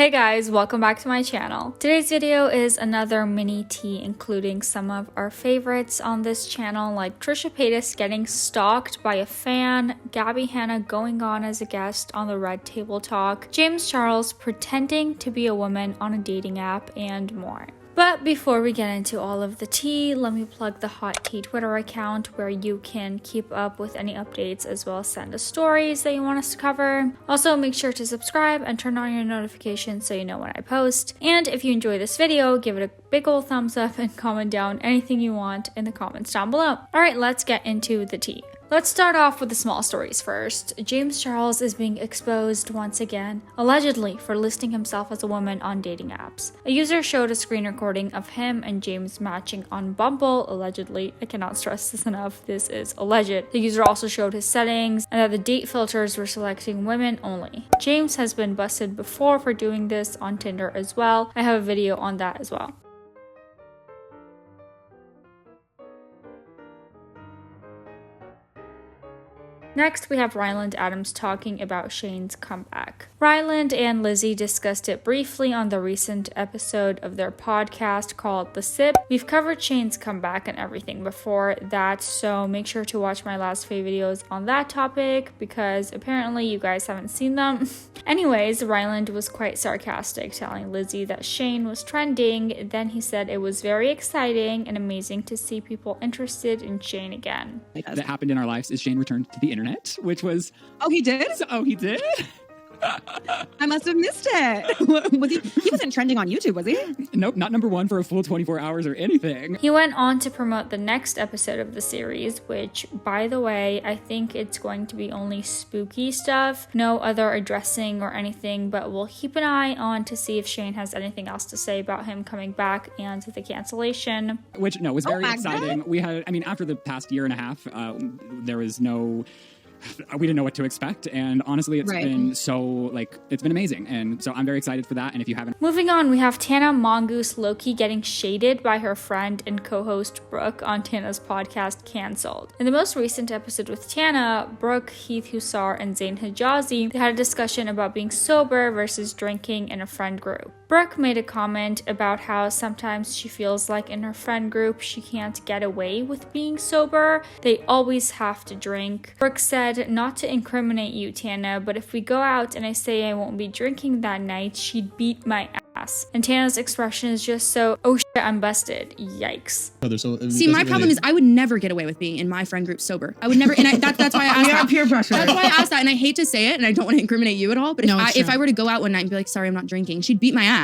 Hey guys, welcome back to my channel. Today's video is another mini tea including some of our favorites on this channel like Trisha Paytas getting stalked by a fan, Gabbie Hanna going on as a guest on the Red Table Talk, James Charles pretending to be a woman on a dating app, and more. But before we get into all of the tea, let me plug the Hot Tea Twitter account where you can keep up with any updates as well as send us stories that you want us to cover. Also, make sure to subscribe and turn on your notifications so you know when I post. And if you enjoy this video, give it a big ol' thumbs up and comment down anything you want in the comments down below. Alright, let's get into the tea. Let's start off with the small stories first. James Charles is being exposed once again, allegedly for listing himself as a woman on dating apps. A user showed a screen recording of him and James matching on Bumble, allegedly. I cannot stress this enough, this is alleged. The user also showed his settings and that the date filters were selecting women only. James has been busted before for doing this on Tinder as well. I have a video on that as well. Next, we have Ryland Adams talking about Shane's comeback. Ryland and Lizzie discussed it briefly on the recent episode of their podcast called The Sip. We've covered Shane's comeback and everything before that, so make sure to watch my last few videos on that topic because apparently you guys haven't seen them. Anyways, Ryland was quite sarcastic, telling Lizzie that Shane was trending. Then he said it was very exciting and amazing to see people interested in Shane again. That happened in our lives is Shane returned to the internet, which was... Oh, he did? Oh, he did? I must have missed it. He wasn't trending on YouTube, was he? Nope, not number one for a full 24 hours or anything. He went on to promote the next episode of the series, which, by the way, I think it's going to be only spooky stuff. No other addressing or anything, but we'll keep an eye on to see if Shane has anything else to say about him coming back and the cancellation. Which, no, was very exciting. God. We had, after the past year and a half, there was no... We didn't know what to expect, and honestly, it's been it's been amazing, and so I'm very excited for that, and if you haven't... Moving on, we have Tana Mongeau low-key getting shaded by her friend and co-host Brooke on Tana's podcast Cancelled. In the most recent episode with Tana, Brooke, Heath Hussar, and Zayn Hijazi, they had a discussion about being sober versus drinking in a friend group. Brooke made a comment about how sometimes she feels like in her friend group she can't get away with being sober. They always have to drink. Brooke said, not to incriminate you, Tana, but if we go out and I say I won't be drinking that night, she'd beat my ass. And Tana's expression is just so, oh shit, I'm busted. Yikes. See, my problem is I would never get away with being in my friend group sober. I would never, and that's why I asked that. Peer pressure. That's why I asked that, and I hate to say it, and I don't want to incriminate you at all, but if I were to go out one night and be like, sorry, I'm not drinking, she'd beat my ass.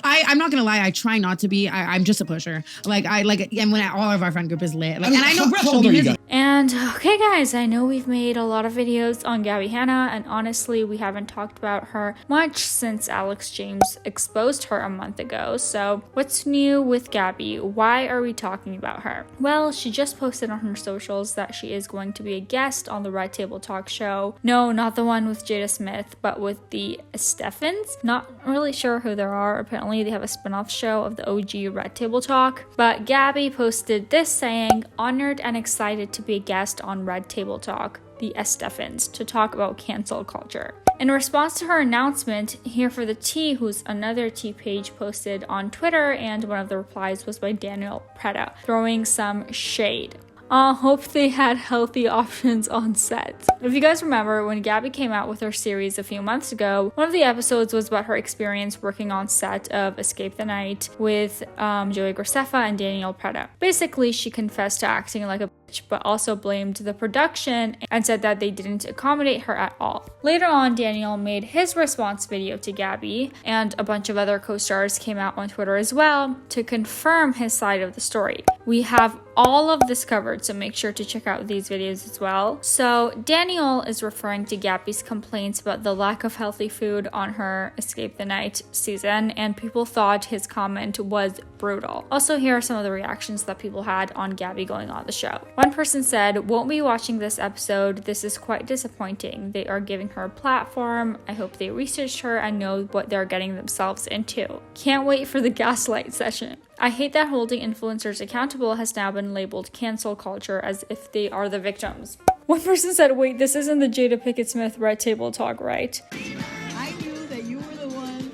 I'm not gonna lie, I try not to be. I'm just a pusher. And when all of our friend group is lit, and I know Brooke will be busy. And okay guys, I know we've made a lot of videos on Gabbie Hanna, and honestly we haven't talked about her much since Alex James exposed her a month ago. So what's new with Gabbie? Why are we talking about her? Well, she just posted on her socials that she is going to be a guest on the Red Table Talk show. No, not the one with Jada Smith, but with the Steffens. Not really sure who they are. Apparently they have a spin-off show of the OG Red Table Talk. But Gabbie posted this saying, honored and excited to be a guest on Red Table Talk, the Steffens, to talk about cancel culture. In response to her announcement, Here for the Tea, who's another tea page, posted on Twitter, and one of the replies was by Daniel Preda, throwing some shade. Hope they had healthy options on set. If you guys remember, when Gabbie came out with her series a few months ago, one of the episodes was about her experience working on set of Escape the Night with Joey Graceffa and Daniel Preda. Basically, she confessed to acting like a bitch, but also blamed the production and said that they didn't accommodate her at all. Later on, Daniel made his response video to Gabbie, and a bunch of other co-stars came out on Twitter as well to confirm his side of the story. We have all of this covered, so make sure to check out these videos as well. So Daniel is referring to Gabbie's complaints about the lack of healthy food on her Escape the Night season, and people thought his comment was brutal. Also, here are some of the reactions that people had on Gabbie going on the show. One person said, won't be watching this episode, this is quite disappointing. They are giving her a platform. I hope they researched her and know what they're getting themselves into. Can't wait for the gaslight session. I hate that holding influencers accountable has now been labeled cancel culture as if they are the victims. One person said, wait, this isn't the Jada Pinkett Smith Red Table Talk, right? I knew that you were the one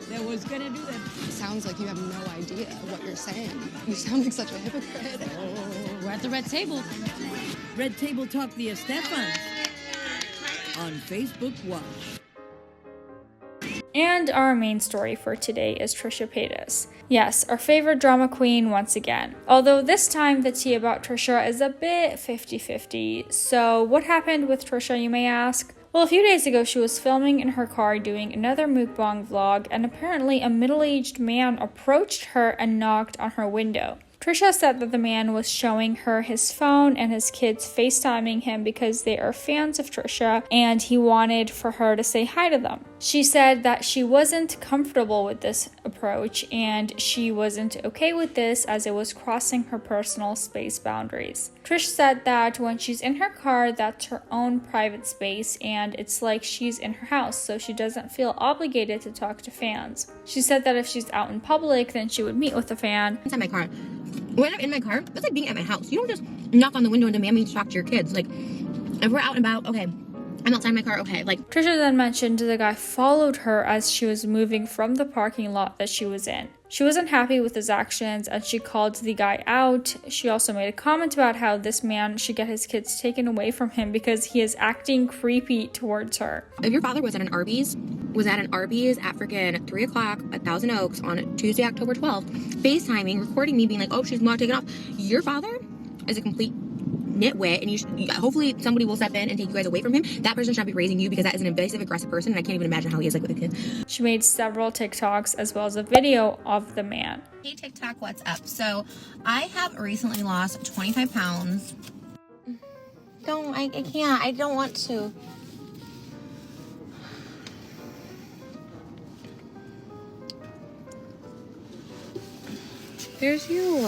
sounds like you have no idea what you're saying. You sound like such a hypocrite. Oh, we're at the Red Table. Red Table Talk via Stefan on Facebook Watch. And our main story for today is Trisha Paytas. Yes, our favorite drama queen once again. Although this time the tea about Trisha is a bit 50-50. So what happened with Trisha, you may ask? Well, a few days ago she was filming in her car doing another mukbang vlog, and apparently a middle-aged man approached her and knocked on her window. Trisha said that the man was showing her his phone and his kids facetiming him because they are fans of Trisha and he wanted for her to say hi to them. She said that she wasn't comfortable with this approach and she wasn't okay with this as it was crossing her personal space boundaries. Trish said that when she's in her car, that's her own private space and it's like she's in her house, so she doesn't feel obligated to talk to fans. She said that if she's out in public, then she would meet with a fan. Inside my car. When I'm in my car, that's like being at my house. You don't just knock on the window and demand me to talk to your kids. Like, if we're out and about, okay, I'm outside my car, okay. Like, Trisha then mentioned the guy followed her as she was moving from the parking lot that she was in. She wasn't happy with his actions and she called the guy out. She also made a comment about how this man should get his kids taken away from him because he is acting creepy towards her. If your father was at an Arby's at freaking 3 o'clock at Thousand Oaks on Tuesday, October 12th, FaceTiming, recording me being like, oh, she's not taking off. Your father is a complete nitwit, and hopefully somebody will step in and take you guys away from him. That person should not be raising you because that is an invasive, aggressive person, and I can't even imagine how he is like with a kid. She made several TikToks as well as a video of the man. Hey TikTok, what's up? So I have recently lost 25 pounds. I can't. I don't want to. There's you.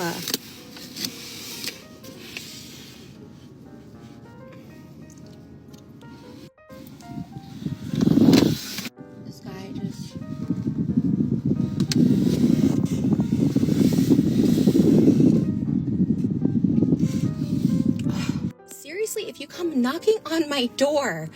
This guy just... Seriously, if you come knocking on my door,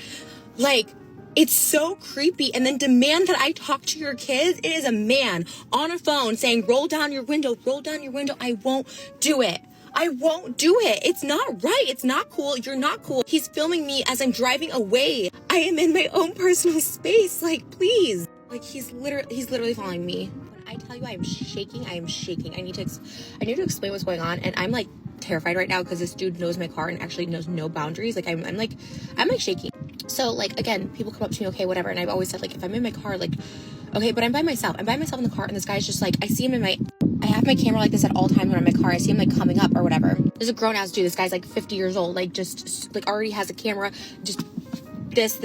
like, it's so creepy, and then demand that I talk to your kids. It is a man on a phone saying, roll down your window, roll down your window. I won't do it. I won't do it. It's not right. It's not cool. You're not cool. He's filming me as I'm driving away. I am in my own personal space. Like, please. Like, he's literally following me. When I tell you I am shaking, I am shaking. I need to explain what's going on, and I'm like terrified right now because this dude knows my car and actually knows no boundaries. Like, I'm like shaking. So, like, again, people come up to me, okay, whatever, and I've always said, like, if I'm in my car, like, okay, but I'm by myself in the car, and this guy's just, like, I see him I have my camera like this at all times when I'm in my car. I see him, like, coming up or whatever. There's a grown-ass dude. This guy's, like, 50 years old, like, just, like, already has a camera, just this.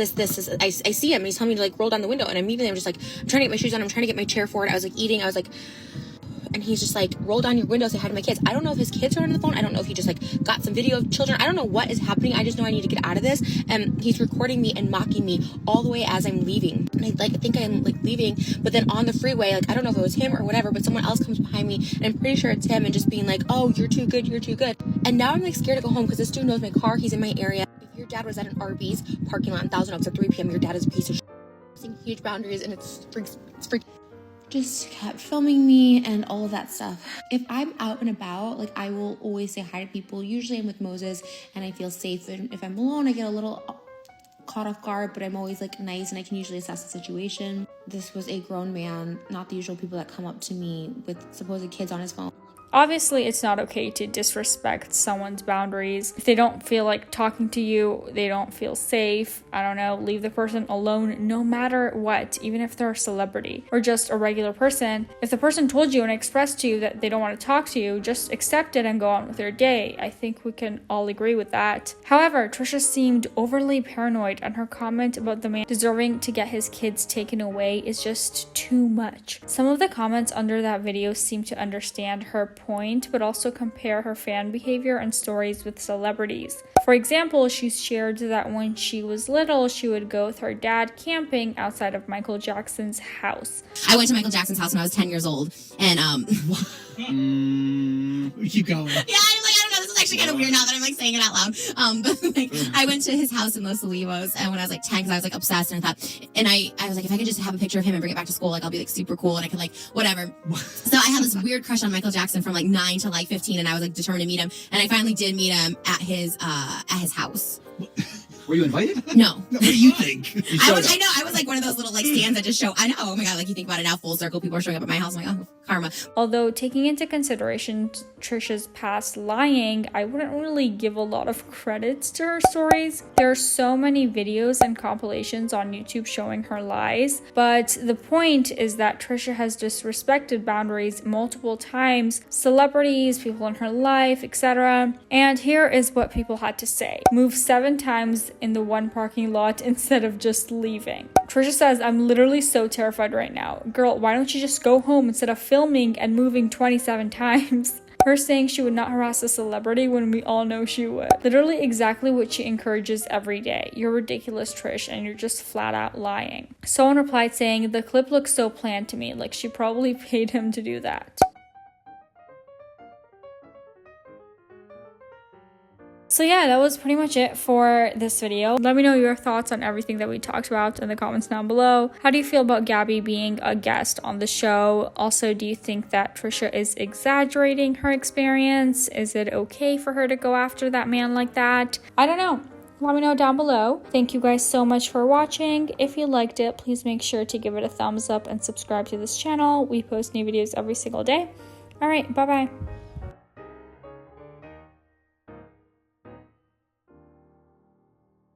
I see him, and he's telling me to, like, roll down the window, and immediately I'm just, like, I'm trying to get my shoes on, I'm trying to get my chair forward. I was, like, eating, I was, like... And he's just like, roll down your window, say hi to my kids. I don't know if his kids are on the phone. I don't know if he just like got some video of children. I don't know what is happening. I just know I need to get out of this. And he's recording me and mocking me all the way as I'm leaving. And I think I'm like leaving, but then on the freeway, like, I don't know if it was him or whatever, but someone else comes behind me and I'm pretty sure it's him and just being like, oh, you're too good. And now I'm like scared to go home because this dude knows my car. He's in my area. If your dad was at an Arby's parking lot in Thousand Oaks at 3 p.m., your dad is a piece of shit. Huge boundaries, and it's freaking. Just kept filming me and all of that stuff. If I'm out and about, like, I will always say hi to people. Usually I'm with Moses and I feel safe. And if I'm alone, I get a little caught off guard, but I'm always like nice and I can usually assess the situation. This was a grown man, not the usual people that come up to me with supposed kids on his phone. Obviously, it's not okay to disrespect someone's boundaries. If they don't feel like talking to you, they don't feel safe, I don't know, leave the person alone no matter what, even if they're a celebrity or just a regular person. If the person told you and expressed to you that they don't want to talk to you, just accept it and go on with your day. I think we can all agree with that. However, Trisha seemed overly paranoid, and her comment about the man deserving to get his kids taken away is just too much. Some of the comments under that video seem to understand her point, but also compare her fan behavior and stories with celebrities. For example, she shared that when she was little, she would go with her dad camping outside of Michael Jackson's house. I went to Michael Jackson's house when I was 10 years old, and Keep going. Yeah, I'm like, I don't know, this is actually kind of weird now that I'm like saying it out loud. But like I went to his house in Los Olivos and when I was like 10 because I was like obsessed and I thought, and I was like, if I could just have a picture of him and bring it back to school, like I'll be like super cool and I could like whatever. So I had this weird crush on Michael Jackson from like 9 to like 15 and I was like determined to meet him. And I finally did meet him at his house. Were you invited? No. What do you think? I know. I was like one of those little like stands that just show. I know. Oh my God. Like you think about it now, full circle. People are showing up at my house. I'm like, oh, karma. Although taking into consideration Trisha's past lying, I wouldn't really give a lot of credits to her stories. There are so many videos and compilations on YouTube showing her lies. But the point is that Trisha has disrespected boundaries multiple times, celebrities, people in her life, etc. And here is what people had to say. Move 7 times in the one parking lot instead of just leaving. Trisha says, I'm literally so terrified right now. Girl, why don't you just go home instead of filming and moving 27 times? Her saying she would not harass a celebrity when we all know she would. Literally exactly what she encourages every day. You're ridiculous, Trish, and you're just flat out lying. Someone replied saying, the clip looks so planned to me, like she probably paid him to do that. So yeah, that was pretty much it for this video. Let me know your thoughts on everything that we talked about in the comments down below. How do you feel about Gabbie being a guest on the show? Also, do you think that Trisha is exaggerating her experience? Is it okay for her to go after that man like that? I don't know. Let me know down below. Thank you guys so much for watching. If you liked it, please make sure to give it a thumbs up and subscribe to this channel. We post new videos every single day. All right, bye-bye.